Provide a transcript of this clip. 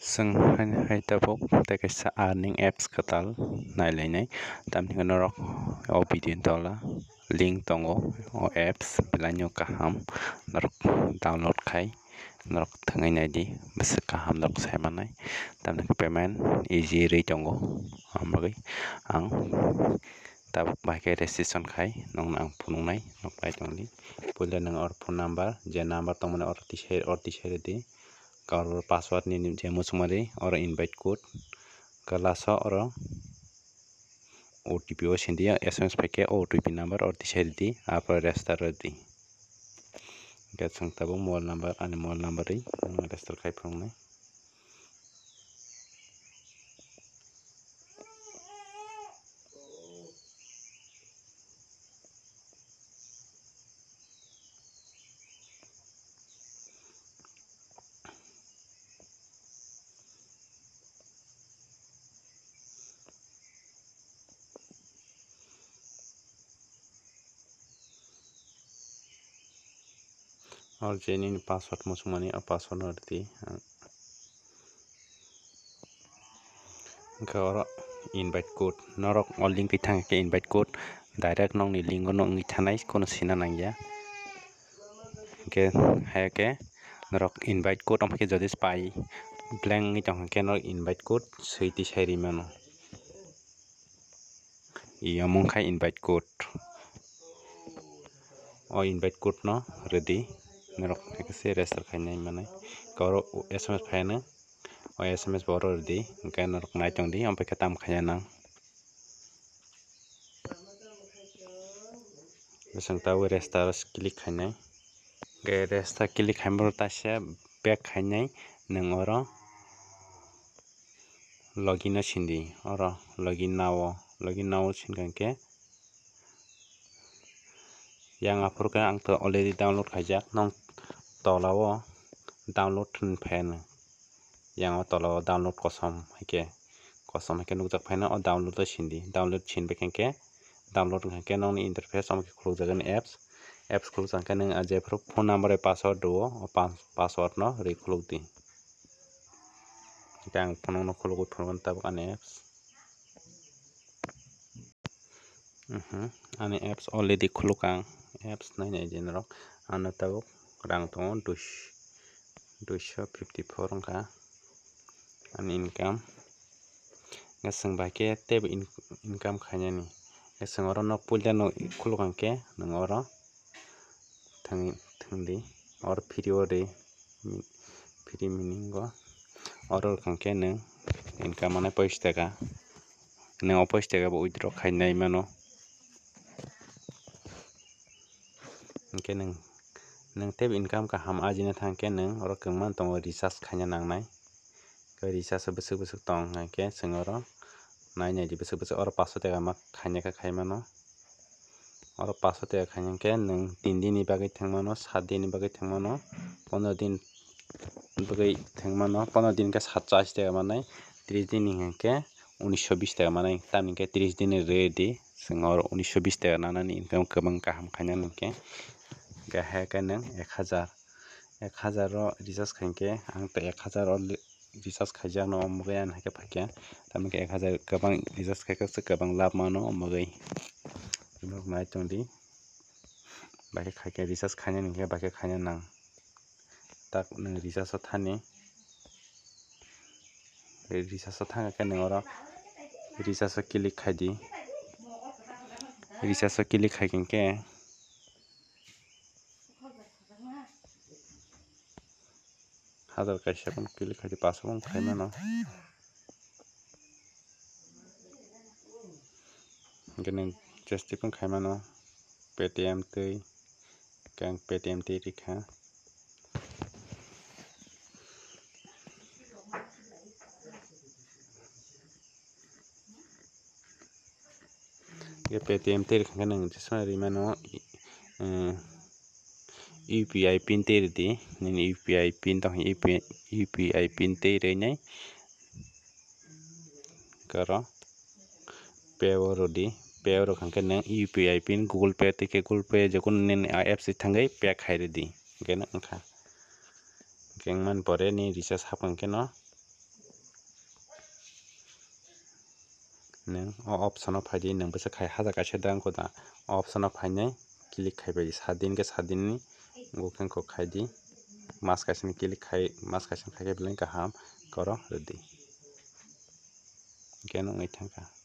जों hai tabok tei kaisa earning apps katal nailainai tamni norok o video tola link tongo o apps belai kaham norok download khai norok thangai naidi bese kaham norok saimanai tamni payment easy rei tongo ambai ang tabok bai ke registration khai nong ang phunungnai nok bai tongli puila nang or phone number je number tongmani or tisai di kar password ni je musumari or invite code kalasa or OTP o sindia SMS paike OTP number or tisai di apa register di get sang tabo mobile number ani mobile number ri register khai phungnai or jenin password musumani a password ordi kor invite code norok o link thang ke invite code direct nong ni link no ngi thanai kono sina nangya ke hake norok invite code amke jodi pai blank ni tong ke norok invite code seiti sairi mano i among khai invite code o invite code no ready norok ke register khainai manai kor SMS phaina o SMS boro di ke norok nai tong di ampe katam khaya nang besang tahu register klik khainai ke register klik khaimor tasya back khainai nang oro login o sindi oro login now singanke yang apurka ang to already download khaijak nong tolao download fan yang tolao download kosom ke nukjak phaina o download o sindi download sinbe kenke download ke nong ni interface amke khulukjagan apps khulukjangke nang aje phone number password do o password no rei khulukdi ang phone no khulukui phone tabuk ani apps ani apps already khulukang apps nainai jenorok ano tabuk rang tongo 254 ongka ani income ngasang baike tebo income khainani ngasang oro no pulya no khulukangke nang oro thangdi or video de free miningo oro kangke nang income ana 5 taka nang 5 taka bo withdraw khainai mano ke nang teb income kaham ajina thangke nang oro kengman tongo recharge khaina nangnai ke recharge besok tong ke singoro nainai di besok oro 500 taka ma khaina ka khaimano oro 500 taka khainangke nang 3 din ni bagui thangmano 7 din ni bagui thangmano 15 din bagui thangmano 15 din ke 780 taka manai 30 din ni hingke 1920 taka manai tamni ke 30 din ni ready singor 1920 taka nanani income kabang kaham khainani ke heke nang 1000 ro recharge khainke ang to 1000 ro recharge khaijak no mugyan hake phakya tamke 1000 kabang recharge khaika kabang labh mano mugui nok nai tongdi baike khaike recharge khaina ningke baike khaina nang tak nang recharge o thani recharge o thangke nang oro recharge o click khaidi recharge o click khaikengke hazar kaisa pun click khaidi 500 pun khaimano nang just pun khaimano paytm tei kang paytm tei rikha paytm tei rikha nang jisma rimano UPI pin tei di nini UPI pin tong UPI pin tei reinai karo payo di payo kangke nang UPI pin Google Pay tei Google Pay jokun nin apps thangai pay khairi di gena angkha kengman pore ni recharge hapangke no neng o option o faidi neng bwsa khai haja kaisa dang ko da option o fainai click khaibai 7 din ke 7 din ni gokeng ko khaidi mas kaisa ni click khai mas kaisa khai belai kaham koro redi hingke nogoi tangka.